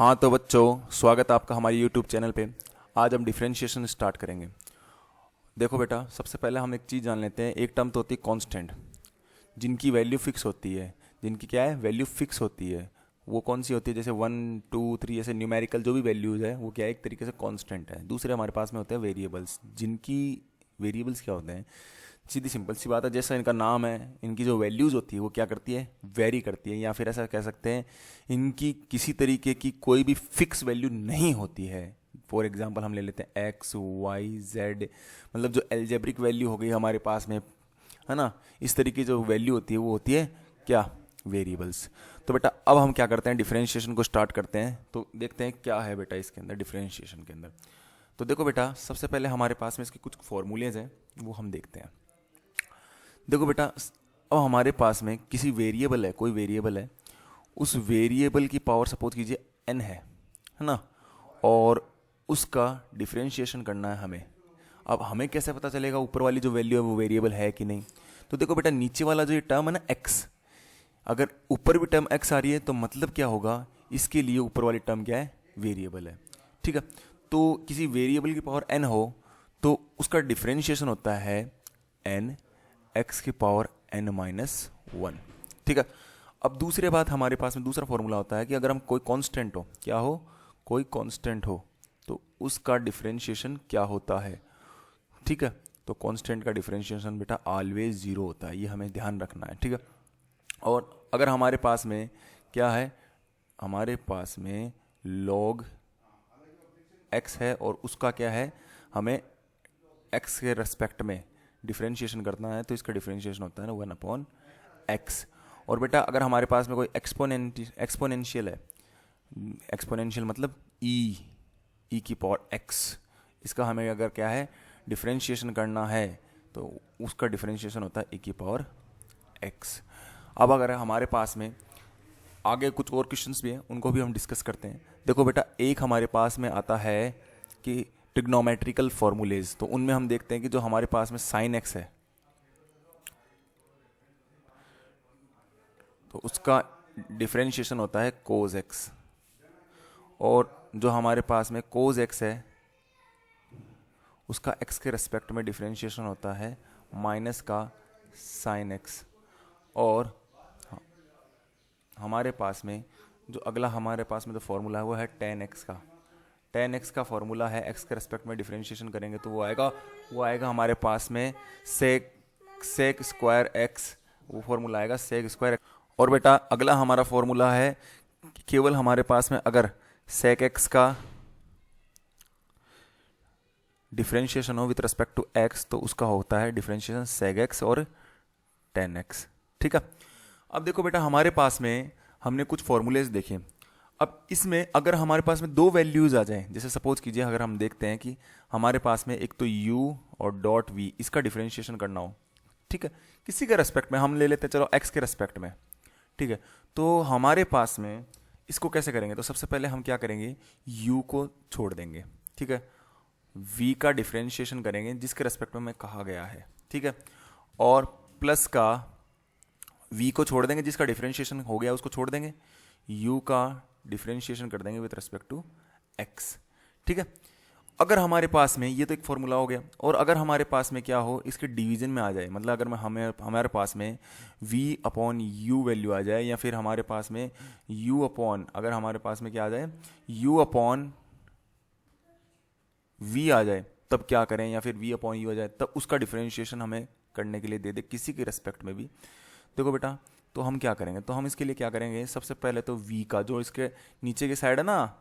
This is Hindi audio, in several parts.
हाँ तो बच्चों, स्वागत है आपका हमारे यूट्यूब चैनल पे। आज हम डिफरेंशिएशन स्टार्ट करेंगे। देखो बेटा, सबसे पहले हम एक चीज़ जान लेते हैं। एक टर्म तो होती है कांस्टेंट, जिनकी वैल्यू फिक्स होती है। जिनकी क्या है, वैल्यू फिक्स होती है। वो कौन सी होती है? जैसे 1 2 3 ऐसे न्यूमेरिकल जो भी वैल्यूज़ है वो क्या है, एक तरीके से कांस्टेंट है। दूसरे हमारे पास में होते हैं वेरिएबल्स, जिनकी वेरिएबल्स क्या होते हैं, सीधी सिंपल सी बात है, जैसा इनका नाम है, इनकी जो वैल्यूज़ होती है वो क्या करती है, वेरी करती है। या फिर ऐसा कह सकते हैं, इनकी किसी तरीके की कोई भी फिक्स वैल्यू नहीं होती है। फॉर एग्जांपल हम ले लेते हैं एक्स वाई जेड, मतलब जो एल्जेब्रिक वैल्यू हो गई हमारे पास में, है ना। इस तरीके जो वैल्यू होती है वो होती है क्या, वेरिएबल्स। तो बेटा अब हम क्या करते हैं, डिफरेंशिएशन को स्टार्ट करते हैं। तो देखते हैं क्या है बेटा इसके अंदर, डिफरेंशिएशन के अंदर। तो देखो बेटा, सबसे पहले हमारे पास में इसके कुछ फॉर्मूलेज हैं, वो हम देखते हैं। देखो बेटा, अब हमारे पास में किसी वेरिएबल है, कोई वेरिएबल है, उस वेरिएबल की पावर सपोज कीजिए n है ना, और उसका डिफरेंशिएशन करना है हमें। अब हमें कैसे पता चलेगा ऊपर वाली जो वैल्यू है वो वेरिएबल है कि नहीं? तो देखो बेटा, नीचे वाला जो ये टर्म है ना x, अगर ऊपर भी टर्म x आ रही है तो मतलब क्या होगा, इसके लिए ऊपर वाली टर्म क्या है, वेरिएबल है। ठीक है, तो किसी वेरिएबल की पावर n हो तो उसका डिफरेंशिएशन होता है n x की पावर n माइनस 1। ठीक है, अब दूसरी बात हमारे पास में दूसरा फॉर्मूला होता है कि अगर हम कोई कांस्टेंट हो, क्या हो, कोई कांस्टेंट हो, तो उसका डिफरेंशिएशन क्या होता है। ठीक है, तो कांस्टेंट का डिफरेंशिएशन बेटा ऑलवेज जीरो होता है, ये हमें ध्यान रखना है। ठीक है, और अगर हमारे पास में क्या है, हमारे पास में log x है और उसका क्या है, हमें x के रेस्पेक्ट में डिफरेंशिएशन करना है, तो इसका डिफरेंशिएशन होता है ना 1/x। और बेटा अगर हमारे पास में कोई एक्सपोनेंशियल है, एक्सपोनेंशियल मतलब e की पावर x, इसका हमें अगर क्या है डिफरेंशिएशन करना है तो उसका डिफरेंशिएशन होता है e की पावर x। अब अगर हमारे पास में आगे कुछ और क्वेश्चंस भी हैं, उनको भी हम डिस्कस करते हैं। देखो बेटा, एक हमारे पास में आता है कि ट्रिग्नोमेट्रिकल फॉर्मूलेज, तो उनमें हम देखते हैं कि जो हमारे पास में साइन एक्स है तो उसका डिफरेंशिएशन होता है कोज एक्स, और जो हमारे पास में कोज एक्स है उसका एक्स के रेस्पेक्ट में डिफरेंशिएशन होता है माइनस का साइन एक्स। और हमारे पास में जो अगला हमारे पास में जो फॉर्मूला है वो है टेन एक्स का। टेन एक्स का फॉर्मूला है, एक्स के रेस्पेक्ट में डिफरेंशिएशन करेंगे तो वो आएगा हमारे पास में सेक स्क्वायर एक्स, वो फॉर्मूला आएगा सेक स्क्वायर। और बेटा अगला हमारा फॉर्मूला है कि केवल हमारे पास में अगर सेक एक्स का डिफरेंशिएशन हो विथ रेस्पेक्ट टू एक्स तो उसका होता है डिफरेंशिएशन सेक एक्स और टेन एक्स। ठीक है, अब देखो बेटा, हमारे पास में हमने कुछ फॉर्मूलेज देखे। अब इसमें अगर हमारे पास में दो वैल्यूज आ जाएं, जैसे सपोज कीजिए अगर हम देखते हैं कि हमारे पास में एक तो u और डॉट v, इसका डिफरेंशिएशन करना हो, ठीक है, किसी के रेस्पेक्ट में हम ले लेते हैं, चलो x के रेस्पेक्ट में। ठीक है, तो हमारे पास में इसको कैसे करेंगे, तो सबसे पहले हम क्या करेंगे, u को छोड़ देंगे। ठीक है, v का डिफरेंशिएशन करेंगे जिसके रेस्पेक्ट में कहा गया है। ठीक है, और प्लस का v को छोड़ देंगे, जिसका डिफरेंशिएशन हो गया उसको छोड़ देंगे, u का डिफरेंशिएशन कर देंगे विथ रेस्पेक्ट टू x। ठीक है, अगर हमारे पास में ये तो एक फॉर्मूला हो गया, और अगर हमारे पास में क्या हो, इसके डिवीजन में आ जाए, मतलब अगर हमारे पास में v अपॉन u वैल्यू आ जाए, या फिर हमारे पास में u अपॉन, अगर हमारे पास में क्या आ जाए, u अपॉन v आ जाए, तब क्या करें, या फिर v अपॉन u आ जाए तब उसका डिफरेंशिएशन हमें करने के लिए दे दे किसी के रेस्पेक्ट में भी। देखो बेटा, तो हम क्या करेंगे, तो हम इसके लिए क्या करेंगे, सबसे पहले तो v का जो इसके नीचे की साइड है ना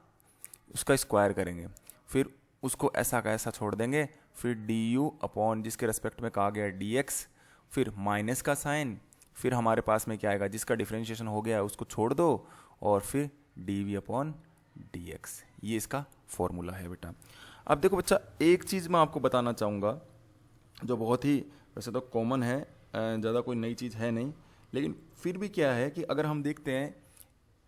उसका स्क्वायर करेंगे, फिर उसको ऐसा का ऐसा छोड़ देंगे, फिर du अपॉन जिसके रेस्पेक्ट में कहा गया है dx, फिर माइनस का साइन, फिर हमारे पास में क्या आएगा, जिसका डिफरेंशिएशन हो गया है उसको छोड़ दो, और फिर dv अपॉन dx। ये इसका फॉर्मूला है बेटा। अब देखो बच्चा, एक चीज़ मैं आपको बताना चाहूँगा जो बहुत ही वैसे तो कॉमन है, ज़्यादा कोई नई चीज़ है नहीं, लेकिन फिर भी क्या है कि अगर हम देखते हैं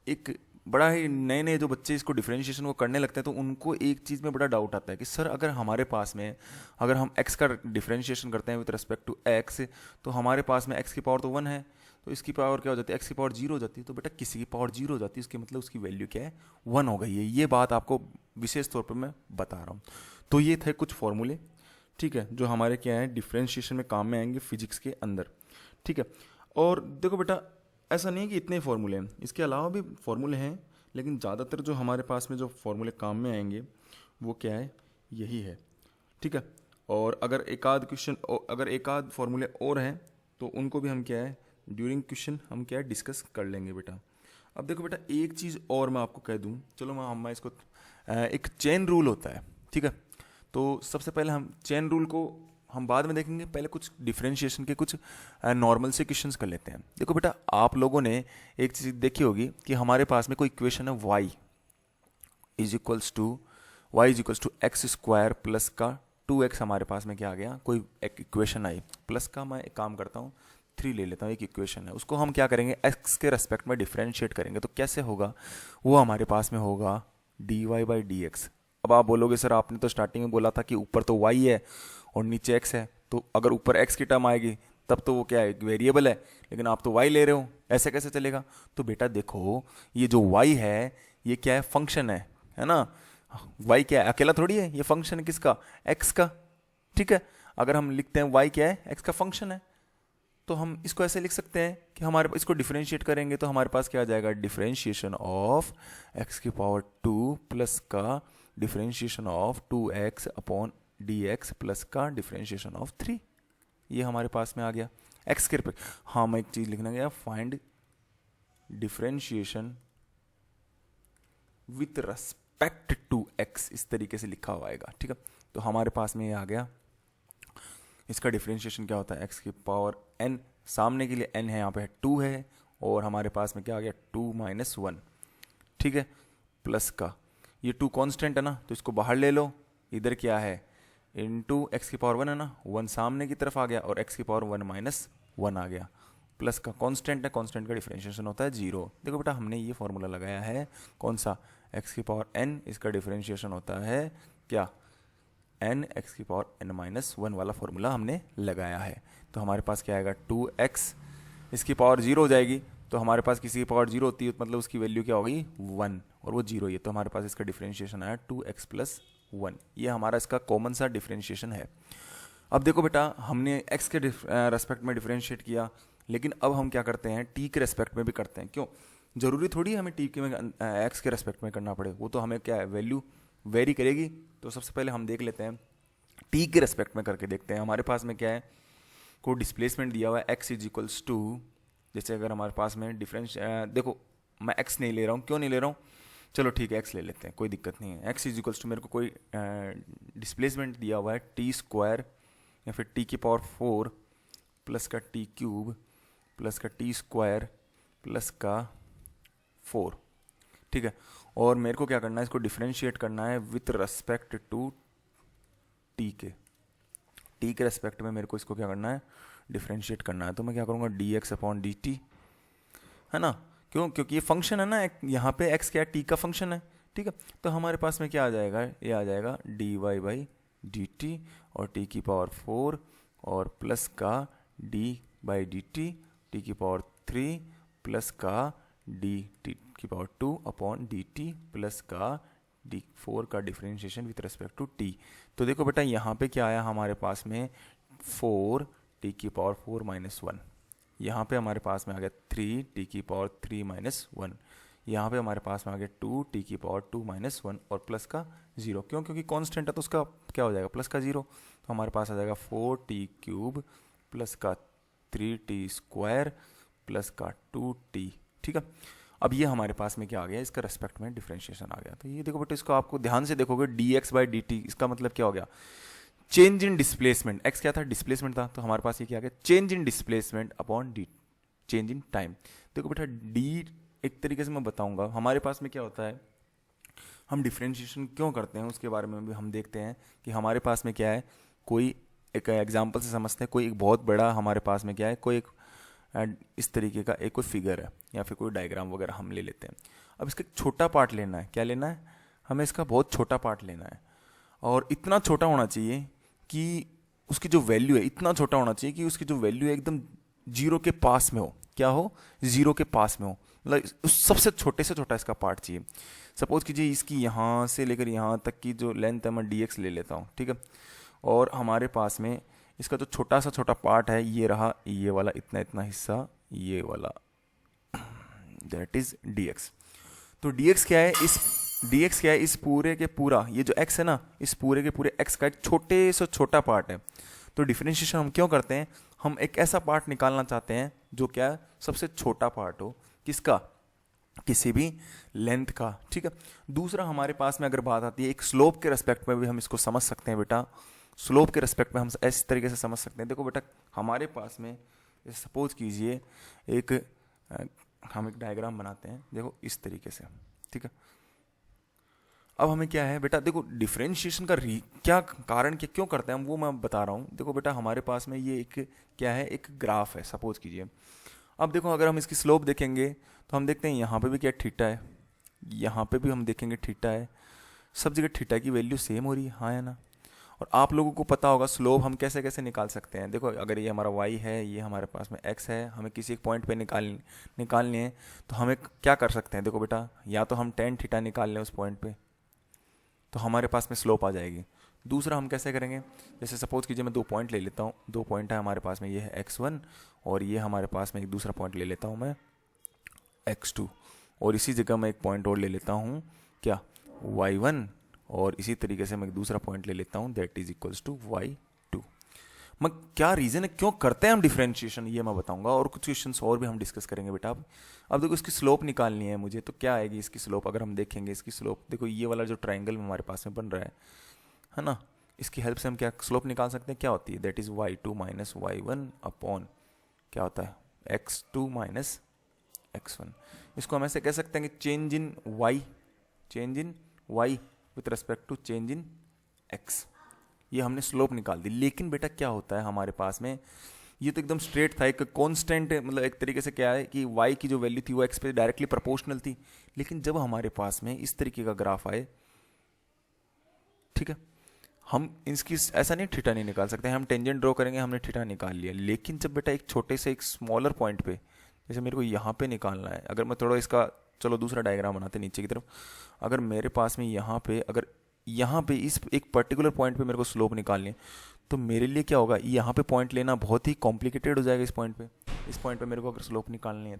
एक बड़ा ही नए नए जो बच्चे इसको डिफरेंशिएशन को करने लगते हैं तो उनको एक चीज़ में बड़ा डाउट आता है कि सर अगर हमारे पास में अगर हम x का डिफरेंशिएशन करते हैं विद रिस्पेक्ट टू x तो हमारे पास में x की पावर तो 1 है, तो इसकी पावर क्या हो जाती है, एक्स की पावर जीरो हो जाती है। तो बेटा किसी की पावर जीरो हो जाती है, उसकी मतलब उसकी वैल्यू क्या है, वन हो गई है। ये बात आपको विशेष तौर पर मैं बता रहा हूँ। तो ये थे कुछ फॉर्मूले, ठीक है, जो हमारे क्या है डिफ्रेंशिएशन में काम में आएंगे फिजिक्स के अंदर, ठीक है। और देखो बेटा ऐसा नहीं है कि इतने फॉर्मूले हैं, इसके अलावा भी फॉर्मूले हैं, लेकिन ज़्यादातर जो हमारे पास में जो फॉर्मूले काम में आएंगे वो क्या है, यही है, ठीक है। और अगर एक आध फॉर्मूले और हैं तो उनको भी हम क्या है ड्यूरिंग क्वेश्चन हम क्या है डिस्कस कर लेंगे बेटा। अब देखो बेटा एक चीज़ और मैं आपको कह दूं, चलो मैं इसको एक चेन रूल होता है, ठीक है। तो सबसे पहले हम चेन रूल को हम बाद में देखेंगे, पहले कुछ डिफरेंशिएशन के कुछ नॉर्मल से क्वेश्चंस कर लेते हैं। देखो बेटा आप लोगों ने एक चीज़ देखी होगी कि हमारे पास में कोई इक्वेशन है y is equals to x square plus का 2x, हमारे पास में क्या आ गया, कोई एक इक्वेशन आई प्लस का, मैं एक काम करता हूँ 3 ले लेता हूँ, एक इक्वेशन है, उसको हम क्या करेंगे x के रेस्पेक्ट में डिफरेंशिएट करेंगे। तो कैसे होगा, वो हमारे पास में होगा dy/dx। अब आप बोलोगे सर आपने तो स्टार्टिंग में बोला था कि ऊपर तो y है और नीचे x है, तो अगर ऊपर x की टर्म आएगी तब तो वो क्या है वेरिएबल है, लेकिन आप तो y ले रहे हो, ऐसे कैसे चलेगा। तो बेटा देखो ये जो y है ये क्या है, फंक्शन है ना। y क्या है, अकेला थोड़ी है, ये फंक्शन है किसका, x का, ठीक है। अगर हम लिखते हैं y क्या है, x का फंक्शन है, तो हम इसको ऐसे लिख सकते हैं कि हमारे इसको डिफरेंशिएट करेंगे तो हमारे पास क्या आ जाएगा, डिफरेंशिएशन ऑफ x की पावर 2 प्लस का differentiation of 2x upon dx plus का डिफरेंशिएशन ऑफ 3। ये हमारे पास में आ गया x के रिस्पेक्ट। हाँ मैं एक चीज लिखना गया, find differentiation with respect to x, इस तरीके से लिखा हुआ आएगा, ठीक है। तो हमारे पास में ये आ गया, इसका डिफरेंशिएशन क्या होता है, x की पावर n, सामने के लिए n है, यहाँ पे 2 है, और हमारे पास में क्या आ गया 2 - 1, ठीक है, प्लस का ये 2 कांस्टेंट है ना, तो इसको बाहर ले लो, इधर क्या है इनटू x की पावर 1 है ना, 1 सामने की तरफ आ गया और x की पावर 1 - 1 आ गया, प्लस का कांस्टेंट है, कांस्टेंट का डिफरेंशिएशन होता है 0। देखो बेटा हमने ये फॉर्मूला लगाया है कौन सा, x की पावर n, इसका डिफरेंशिएशन होता है क्या, n x की पावर n - 1 वाला फॉर्मूला हमने लगाया है। तो हमारे पास क्या आएगा 2x, इसकी पावर 0 हो जाएगी, तो हमारे पास किसी की पावर 0 होती है मतलब उसकी वैल्यू क्या होगी 1, और वो 0 ही है, तो हमारे पास इसका डिफरेंशिएशन आया 2x + 1। ये हमारा इसका कॉमन सा डिफरेंशिएशन है। अब देखो बेटा हमने x के रेस्पेक्ट में डिफरेंशिएट किया, लेकिन अब हम क्या करते हैं t के रेस्पेक्ट में भी करते हैं। क्यों, जरूरी थोड़ी है हमें t के x के रेस्पेक्ट में करना पड़े, वो तो हमें क्या है वैल्यू वेरी करेगी। तो सबसे पहले हम देख लेते हैं t के रेस्पेक्ट में करके देखते हैं। हमारे पास में क्या है, कोई डिस्प्लेसमेंट दिया हुआ है x = 2, जैसे अगर हमारे पास में डिफरेंस देखो मैं x नहीं ले रहा हूँ, क्यों नहीं ले रहा हूँ, चलो ठीक है x ले लेते हैं, कोई दिक्कत नहीं है। x = मेरे को कोई डिस्प्लेसमेंट दिया हुआ है t² या फिर t की पावर 4 प्लस का t³ प्लस का t² प्लस का 4, ठीक है। और मेरे को क्या करना है, इसको डिफरेंशिएट करना है विथ रेस्पेक्ट टू t के रेस्पेक्ट में मेरे को इसको क्या करना है डिफरेंशिएट करना है। तो मैं क्या करूँगा dx/dt, है ना, क्यों, क्योंकि ये फंक्शन है ना, यहाँ पे x क्या है t का फंक्शन है, ठीक है। तो हमारे पास में क्या आ जाएगा, ये आ जाएगा dy/dt और t की पावर 4 और प्लस का d/dt t की पावर 3 प्लस का dt की पावर 2 अपॉन dt प्लस का d4 का differentiation with respect to t। तो देखो बेटा यहाँ पे क्या आया हमारे पास में 4 t की पावर 4 - 1, यहाँ पे हमारे पास में आ गया 3 t की पावर 3 - 1, यहाँ पे हमारे पास में आ गया 2 t की पावर 2 - 1 और प्लस का 0। क्यों, क्योंकि कांस्टेंट है तो उसका क्या हो जाएगा प्लस का 0। तो हमारे पास आ जाएगा 4t³ प्लस का 3t² प्लस का 2t, ठीक है। अब ये हमारे पास में क्या आ गया, इसका रेस्पेक्ट में डिफरेंशिएशन आ गया। तो ये देखो बेटा इसको आपको ध्यान से देखोगे dx/dt, इसका मतलब क्या हो गया, चेंज इन डिस्प्लेसमेंट। x क्या था, डिस्प्लेसमेंट था, तो हमारे पास ये क्या आ गया change in displacement upon D, change in time. देखो बेटा d एक तरीके से मैं बताऊंगा, हमारे पास में क्या होता है, हम डिफरेंशिएशन क्यों करते हैं उसके बारे में भी हम देखते हैं कि हमारे पास में क्या है, कोई एक एग्जाम्पल से समझते हैं, कोई एक बहुत बड़ा हमारे पास में क्या है, कोई एक इस तरीके का एक कोई फिगर है या फिर कोई डायग्राम वगैरह हम ले लेते हैं। अब इसका एक छोटा पार्ट लेना है, क्या लेना है, हमें इसका बहुत छोटा पार्ट लेना है, और इतना छोटा होना चाहिए कि उसकी जो वैल्यू है, इतना छोटा होना चाहिए कि उसकी जो वैल्यू है एकदम 0 के पास में हो। क्या हो, 0 के पास में हो, मतलब उस सबसे छोटे से छोटा इसका पार्ट चाहिए। सपोज कीजिए इसकी यहाँ से लेकर यहाँ तक की जो लेंथ है मैं dx ले लेता हूँ, ठीक है। और हमारे पास में इसका जो छोटा सा छोटा पार्ट है ये रहा, ये वाला इतना इतना हिस्सा, ये वाला, दैट इज dx। तो dx क्या है, इस पूरे के पूरा, ये जो x है ना, इस पूरे के पूरे x का एक छोटे से छोटा पार्ट है। तो डिफरेंशिएशन हम क्यों करते हैं, हम एक ऐसा पार्ट निकालना चाहते हैं जो क्या सबसे छोटा पार्ट हो, किसका, किसी भी लेंथ का, ठीक है। दूसरा हमारे पास में अगर बात आती है एक स्लोप के रेस्पेक्ट में भी हम इसको समझ सकते हैं बेटा, स्लोप के रेस्पेक्ट में हम इस तरीके से समझ सकते हैं। देखो बेटा हमारे पास में सपोज कीजिए हम एक डायग्राम बनाते हैं, देखो इस तरीके से, ठीक है। अब हमें क्या है बेटा, देखो डिफरेंशिएशन का क्या कारण, क्या क्यों करते हैं हम, वो मैं बता रहा हूँ। देखो बेटा हमारे पास में ये एक क्या है, एक ग्राफ है सपोज कीजिए। अब देखो अगर हम इसकी स्लोप देखेंगे तो हम देखते हैं यहाँ पे भी क्या थीटा है, यहाँ पे भी हम देखेंगे थीटा है, सब जगह थीटा की वैल्यू सेम हो रही है, हाँ या ना। और आप लोगों को पता होगा स्लोप हम कैसे कैसे निकाल सकते हैं। देखो अगर ये हमारा y है, ये हमारे पास में x है, हमें किसी एक पॉइंट पे निकालनी है, तो हमें क्या कर सकते हैं, देखो बेटा या तो हम tan थीटा निकाल लें उस पॉइंट पे, तो हमारे पास में स्लोप आ जाएगी। दूसरा हम कैसे करेंगे, जैसे सपोज कीजिए मैं 2 पॉइंट ले लेता हूँ, 2 पॉइंट है हमारे पास में, ये है x1 और ये हमारे पास में एक दूसरा पॉइंट ले लेता हूँ मैं x2, और इसी जगह मैं एक पॉइंट और ले लेता हूँ क्या, y1, और इसी तरीके से मैं एक दूसरा पॉइंट ले लेता हूँ that is equals to y2। मैं क्या रीज़न है क्यों करते हैं हम डिफरेंशिएशन, ये मैं बताऊंगा, और कुछ क्वेश्चंस और भी हम डिस्कस करेंगे बेटा। अब देखो इसकी स्लोप निकालनी है मुझे, तो क्या आएगी इसकी स्लोप, अगर हम देखेंगे इसकी स्लोप, देखो ये वाला जो ट्राइंगल हमारे पास में बन रहा है ना, इसकी हेल्प से हम क्या स्लोप निकाल सकते हैं, क्या होती है, that is y2 minus y1 upon क्या होता है x2 माइनस x1। इसको हम ऐसे कह सकते हैं कि change in y with respect to change in x, ये हमने स्लोप निकाल दी। लेकिन बेटा क्या होता है हमारे पास में, ये तो एकदम स्ट्रेट था, एक कांस्टेंट, मतलब एक तरीके से क्या है कि y की जो वैल्यू थी वो x पे डायरेक्टली प्रोपोर्शनल थी। लेकिन जब हमारे पास में इस तरीके का ग्राफ आए, ठीक है, हम इसकी ऐसा नहीं थीटा नहीं निकाल सकते, हम टेंजेंट ड्रॉ करेंगे, हमने थीटा निकाल लिया। लेकिन जब बेटा एक छोटे से एक स्मॉलर पॉइंट पे, जैसे मेरे को यहाँ पे निकालना है, अगर मैं थोड़ा इसका चलो दूसरा डायग्राम बनाते नीचे की तरफ, अगर मेरे पास में यहाँ पे, अगर यहाँ पे इस एक पर्टिकुलर पॉइंट पे मेरे को स्लोप निकालनी है, तो मेरे लिए क्या होगा, यहाँ पे पॉइंट लेना बहुत ही कॉम्प्लिकेटेड हो जाएगा। इस पॉइंट पे मेरे को अगर स्लोप निकालनी है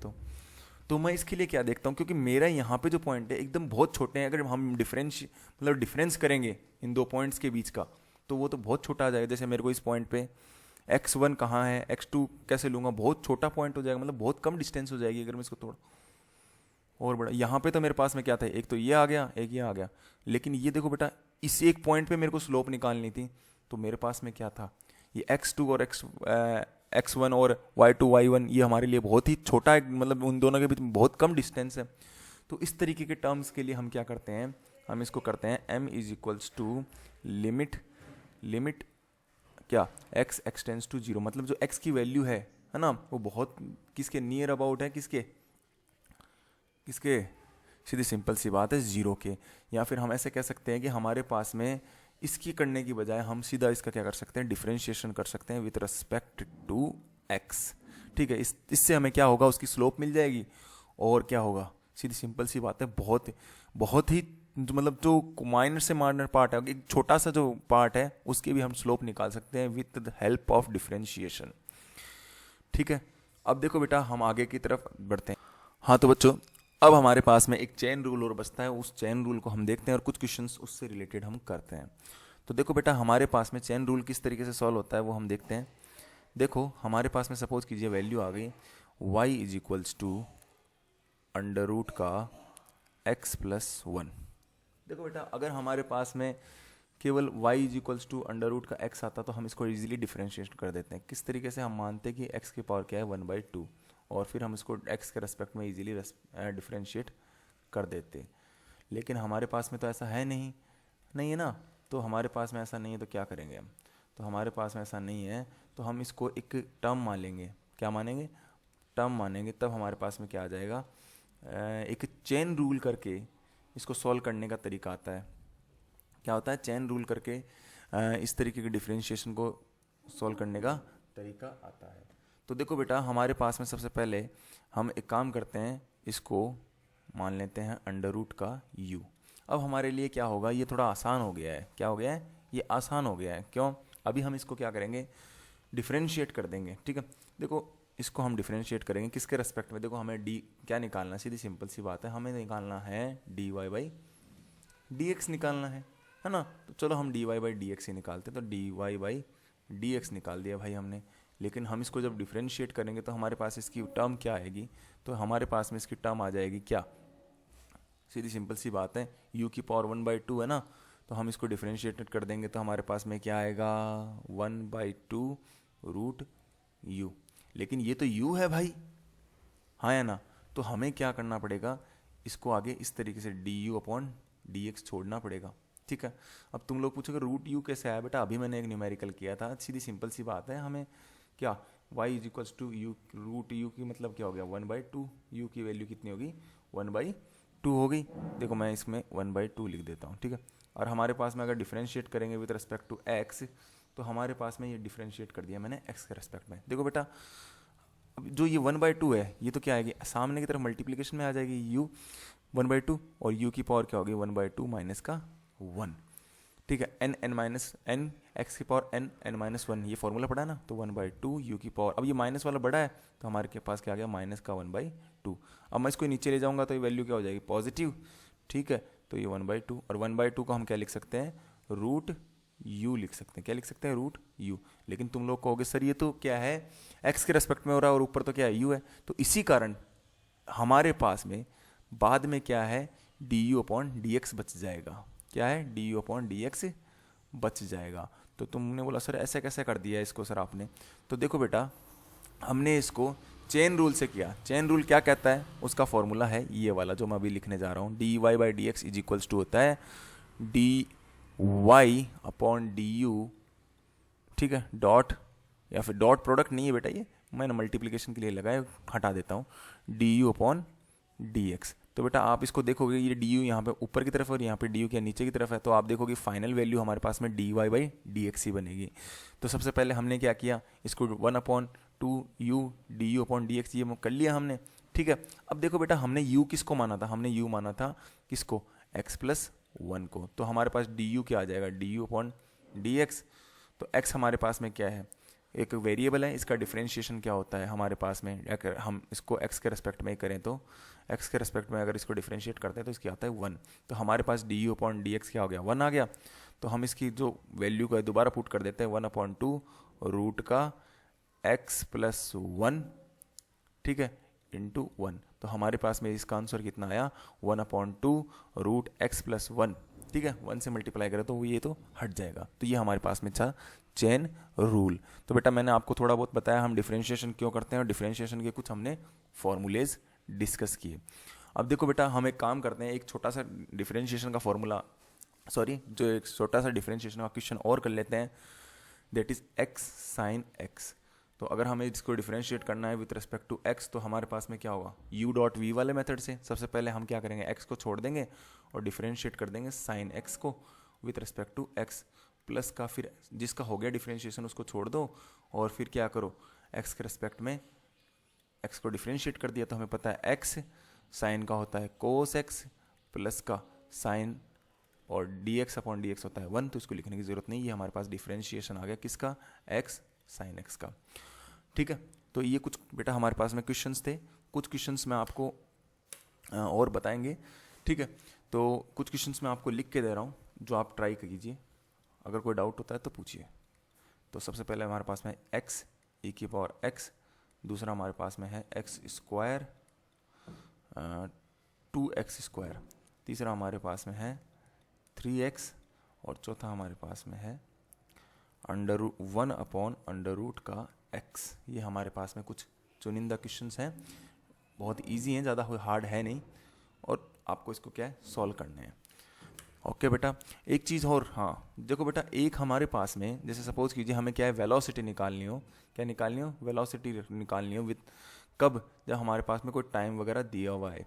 तो मैं इसके लिए क्या देखता हूँ, क्योंकि मेरा यहाँ पे जो पॉइंट है एकदम बहुत छोटे हैं, अगर हम डिफरेंस करेंगे इन 2 पॉइंट्स के बीच का, तो वो तो बहुत छोटा आ जाएगा। जैसे मेरे को इस पॉइंट पे x1 कहाँ है, x2 कैसे लूँगा, बहुत छोटा पॉइंट हो जाएगा, मतलब बहुत कम डिस्टेंस हो जाएगी अगर मैं इसको थोड़ा और बड़ा। यहाँ पे तो मेरे पास में क्या था, एक तो ये आ गया, एक ये आ गया। लेकिन ये देखो बेटा इस एक पॉइंट पे मेरे को स्लोप निकालनी थी, तो मेरे पास में क्या था, ये x2 और x1 और y2 y1, ये हमारे लिए बहुत ही छोटा है, मतलब उन दोनों के बीच में बहुत कम डिस्टेंस है। तो इस तरीके के टर्म्स के लिए हम क्या करते हैं, हम इसको करते हैं m is equals to limit क्या x एक्सटेंड्स टू 0, मतलब जो x की वैल्यू है ना, वो बहुत किसके नियर अबाउट है, किसके सीधी सिंपल सी बात है 0 के। या फिर हम ऐसे कह सकते हैं कि हमारे पास में इसकी करने की बजाय हम सीधा इसका क्या कर सकते हैं, डिफरेंशिएशन कर सकते हैं विथ रेस्पेक्ट टू x, ठीक है। इससे हमें क्या होगा, उसकी स्लोप मिल जाएगी, और क्या होगा, सीधी सिंपल सी बात है, बहुत ही मतलब जो माइनर से माइनर पार्ट है, एक छोटा सा जो पार्ट है उसकी भी हम स्लोप निकाल सकते हैं with the help of differentiation, ठीक है। अब देखो बेटा हम आगे की तरफ बढ़ते हैं। हाँ तो बच्चों अब हमारे पास में एक चेन रूल और बचता है, उस चेन रूल को हम देखते हैं और कुछ क्वेश्चंस उससे रिलेटेड हम करते हैं। तो देखो बेटा हमारे पास में चेन रूल किस तरीके से सॉल्व होता है वो हम देखते हैं। देखो हमारे पास में सपोज कीजिए वैल्यू आ गई y is equals to under root का x प्लस 1। देखो बेटा अगर हमारे पास में केवल y is equals to under root का x आता तो हम इसको इजीली डिफरेंशिएट कर देते हैं। किस तरीके से, हम मानते हैं कि x की पावर क्या है 1/2, और फिर हम इसको x के रेस्पेक्ट में इजीली डिफरेंशिएट कर देते। लेकिन हमारे पास में तो ऐसा है नहीं है ना, तो हमारे पास में ऐसा नहीं है तो क्या करेंगे हम, तो हमारे पास में ऐसा नहीं है तो हम इसको एक टर्म मान लेंगे। क्या मानेंगे, टर्म मानेंगे। तब हमारे पास में क्या आ जाएगा, एक चेन रूल करके इसको सॉल्व करने का तरीका आता है। क्या होता है, चेन रूल करके इस तरीके के डिफरेंशिएशन को सॉल्व करने का तरीका आता है। तो देखो बेटा, हमारे पास में सबसे पहले हम एक काम करते हैं, इसको मान लेते हैं अंडर रूट का यू। अब हमारे लिए क्या होगा, ये थोड़ा आसान हो गया है। क्या हो गया है, ये आसान हो गया है। क्यों, अभी हम इसको क्या करेंगे, डिफ्रेंशिएट कर देंगे। ठीक है, देखो इसको हम डिफ्रेंशिएट करेंगे किसके रेस्पेक्ट में। देखो हमें डी क्या निकालना है, सीधी सिंपल सी बात है, हमें निकालना है d y by d x निकालना है ना। तो चलो हम d y by d x ही निकालते हैं। तो d y by d x निकाल दिया भाई हमने। लेकिन हम इसको जब डिफ्रेंशिएट करेंगे तो हमारे पास इसकी टर्म क्या आएगी, तो हमारे पास में इसकी टर्म आ जाएगी क्या, सीधी सिंपल सी बात है, u की पावर 1/2 है ना। तो हम इसको डिफ्रेंशिएट कर देंगे तो हमारे पास में क्या आएगा, 1/2 रूट यू। लेकिन ये तो u है भाई, हाँ या ना। तो हमें क्या करना पड़ेगा, इसको आगे इस तरीके से D u upon d x छोड़ना पड़ेगा। ठीक है, अब तुम लोग पूछोगे रूट यू कैसे आया बेटा, अभी मैंने एक न्यूमेरिकल किया था। सीधी सिंपल सी बात है, हमें क्या y is equals to u, root u की मतलब क्या हो गया 1/2, यू की वैल्यू कितनी होगी 1/2 हो गई। देखो मैं इसमें 1/2 लिख देता हूँ। ठीक है, और हमारे पास में अगर डिफ्रेंशिएट करेंगे विद रिस्पेक्ट टू x, तो हमारे पास में ये डिफ्रेंशिएट कर दिया मैंने x के रेस्पेक्ट में। देखो बेटा, अब जो ये 1/2 है, ये तो क्या आएगी, सामने की तरफ मल्टीप्लिकेशन में आ जाएगी u 1/2, और u की पावर क्या होगी 1/2 माइनस का 1। ठीक है, n माइनस n x की पावर n-1, ये फॉर्मूला पढ़ा है ना। तो 1/2 u की पावर, अब ये माइनस वाला बड़ा है तो हमारे के पास क्या आ गया माइनस का 1/2। अब मैं इसको नीचे ले जाऊंगा तो ये वैल्यू क्या हो जाएगी पॉजिटिव। ठीक है, तो ये 1/2, और 1/2 को हम क्या लिख सकते हैं, रूट u लिख सकते हैं। क्या लिख सकते हैं, रूट u। लेकिन तुम लोग कहोगे सर ये तो क्या है, x के रेस्पेक्ट में हो रहा है और ऊपर तो क्या है u है। तो इसी कारण हमारे पास में बाद में क्या है, D u upon d x बच जाएगा। क्या है, D u upon d x बच जाएगा। तो तुमने बोला सर ऐसे कैसे कर दिया इसको सर आपने। तो देखो बेटा, हमने इसको चेन रूल से किया। चेन रूल क्या कहता है, उसका फॉर्मूला है ये वाला जो मैं अभी लिखने जा रहा हूँ, d y by d x is equals to होता है d y upon d u. ठीक है, डॉट, या फिर डॉट प्रोडक्ट नहीं है बेटा, ये मैंने मल्टीप्लिकेशन के लिए लगाया, हटा देता हूँ, D u upon d x. तो बेटा आप इसको देखोगे, ये डी यू यहाँ पे ऊपर की तरफ और यहाँ पे डी यू क्या नीचे की तरफ है, तो आप देखोगे फाइनल वैल्यू हमारे पास में d y by d x ही बनेगी। तो सबसे पहले हमने क्या किया, इसको 1/2 u d u upon d x ये कर लिया हमने। ठीक है, अब देखो बेटा, हमने u किसको माना था, हमने u माना था किसको, x+1 को। तो हमारे पास डी यू क्या आ जाएगा, D u upon d x. तो x हमारे पास में क्या है, एक वेरिएबल है, इसका डिफरेंशिएशन क्या होता है हमारे पास में, अगर हम इसको x के रेस्पेक्ट में करें तो x के रेस्पेक्ट में अगर इसको डिफरेंशिएट करते हैं तो इसकी आता है 1। तो हमारे पास d u upon d x क्या हो गया, 1 आ गया। तो हम इसकी जो वैल्यू को दोबारा पुट कर देते हैं 1/2 रूट का x+1, ठीक है, इंटू 1। तो हमारे पास में इसका आंसर कितना आया, 1/2 रूट x+1। ठीक है, 1 से मल्टीप्लाई करें तो ये तो हट जाएगा। तो ये हमारे पास में था चेन रूल। तो बेटा मैंने आपको थोड़ा बहुत बताया हम डिफरेंशिएशन क्यों करते हैं, और डिफरेंशिएशन के कुछ हमने फॉर्मूलेज डिस्कस किए। अब देखो बेटा, हम एक काम करते हैं, एक छोटा सा डिफरेंशिएशन का फॉर्मूला, जो एक छोटा सा डिफरेंशिएशन का क्वेश्चन और कर लेते हैं, that is x sine x। तो अगर हमें इसको डिफरेंशिएट करना है विथ रिस्पेक्ट टू x, तो हमारे पास में क्या होगा, u डॉट वी वाले मेथड से सबसे पहले हम क्या करेंगे, x को छोड़ देंगे और डिफरेंशिएट कर देंगे साइन x को with respect to x, plus का फिर जिसका हो गया डिफरेंशिएशन उसको छोड़ दो, और फिर क्या करो, x के रिस्पेक्ट में x को डिफरेंशिएट कर दिया। तो हमें पता है x साइन का होता है कोस x, प्लस का साइन और dx अपॉन dx होता है 1। तो इसको लिखने की जरूरत नहीं, ये हमारे पास डिफरेंशिएशन आ गया किसका, x साइन x का। ठीक है, तो ये कुछ बेटा हमारे पास में क्वेश्चंस थे, कुछ क्वेश्चंस मैं आपको और बताएंगे। ठीक है, तो कुछ क्वेश्चंस मैं आपको लिख के दे रहा हूँ, जो आप ट्राई कीजिए, अगर कोई डाउट होता है तो पूछिए। तो सबसे पहले हमारे पास में x e की पावर x, दूसरा हमारे पास में है x स्क्वायर 2x², तीसरा हमारे पास में है 3x, और चौथा हमारे पास में है √1/√रूट का x। ये हमारे पास में कुछ चुनिंदा क्वेश्चंस हैं, बहुत इजी हैं, ज़्यादा हार्ड है नहीं, और आपको इसको क्या है सॉल्व करने हैं। ओके बेटा, एक चीज़ और, हाँ देखो बेटा, एक हमारे पास में जैसे सपोज कीजिए हमें क्या है वेलोसिटी निकालनी हो, क्या निकालनी हो, वेलोसिटी निकालनी हो विद कब, जब हमारे पास में कोई टाइम वगैरह दिया हुआ है,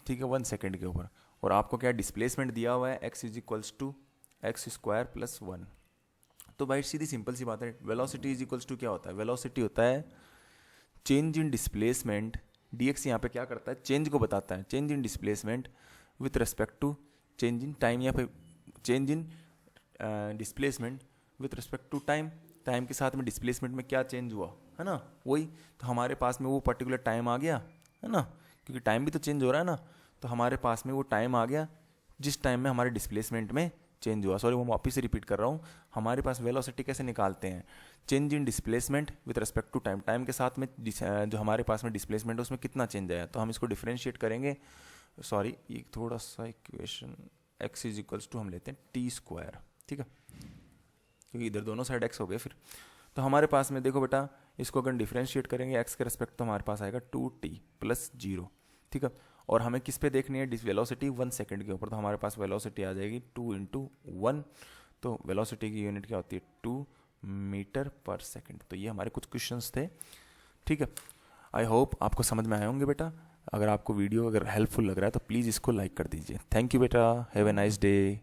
ठीक है, 1 सेकेंड के ऊपर, और आपको क्या डिस्प्लेसमेंट दिया हुआ है x is equals to x² + 1। तो भाई सीधी सिंपल सी बात है, वेलोसिटी इज इक्वल्स टू क्या होता है, वेलोसिटी होता है change in displacement, d x यहाँ पे क्या करता है, चेंज को बताता है, change in displacement with respect to change in time, या फिर change in displacement with respect to time, time के साथ में डिस्प्लेसमेंट में क्या चेंज हुआ, है ना, वही। तो हमारे पास में वो पर्टिकुलर टाइम आ गया, है ना, क्योंकि टाइम भी तो चेंज हो रहा है ना, तो हमारे पास में वो टाइम आ गया जिस टाइम में हमारे डिस्प्लेसमेंट में चेंज हुआ। सॉरी, मैं वापस से रिपीट कर रहा हूँ। हमारे पास वेलोसिटी कैसे निकालते हैं, change in displacement with respect to time, time के साथ में जो हमारे पास में डिस्प्लेसमेंट है उसमें कितना चेंज आया, तो हम इसको डिफ्रेंशिएट करेंगे। सॉरी, ये थोड़ा सा equation x is equals to हम लेते हैं टी स्क्वायर, ठीक है, क्योंकि इधर दोनों साइड एक्स हो गए फिर। तो हमारे पास में देखो बेटा, इसको अगर डिफ्रेंशिएट करेंगे एक्स के रेस्पेक्ट तो हमारे पास आएगा 2t + 0, ठीक है। और हमें किस पे देखनी है, वेलोसिटी 1 सेकंड के ऊपर, तो हमारे पास वेलोसिटी आ जाएगी 2 × 1, तो वेलोसिटी की यूनिट क्या होती है 2 मीटर/सेकंड। तो ये हमारे कुछ क्वेश्चंस थे, ठीक है। आई होप आपको समझ में आए होंगे बेटा। अगर आपको वीडियो अगर हेल्पफुल लग रहा है तो प्लीज़ इसको लाइक कर दीजिए। थैंक यू बेटा, हैव ए नाइस डे।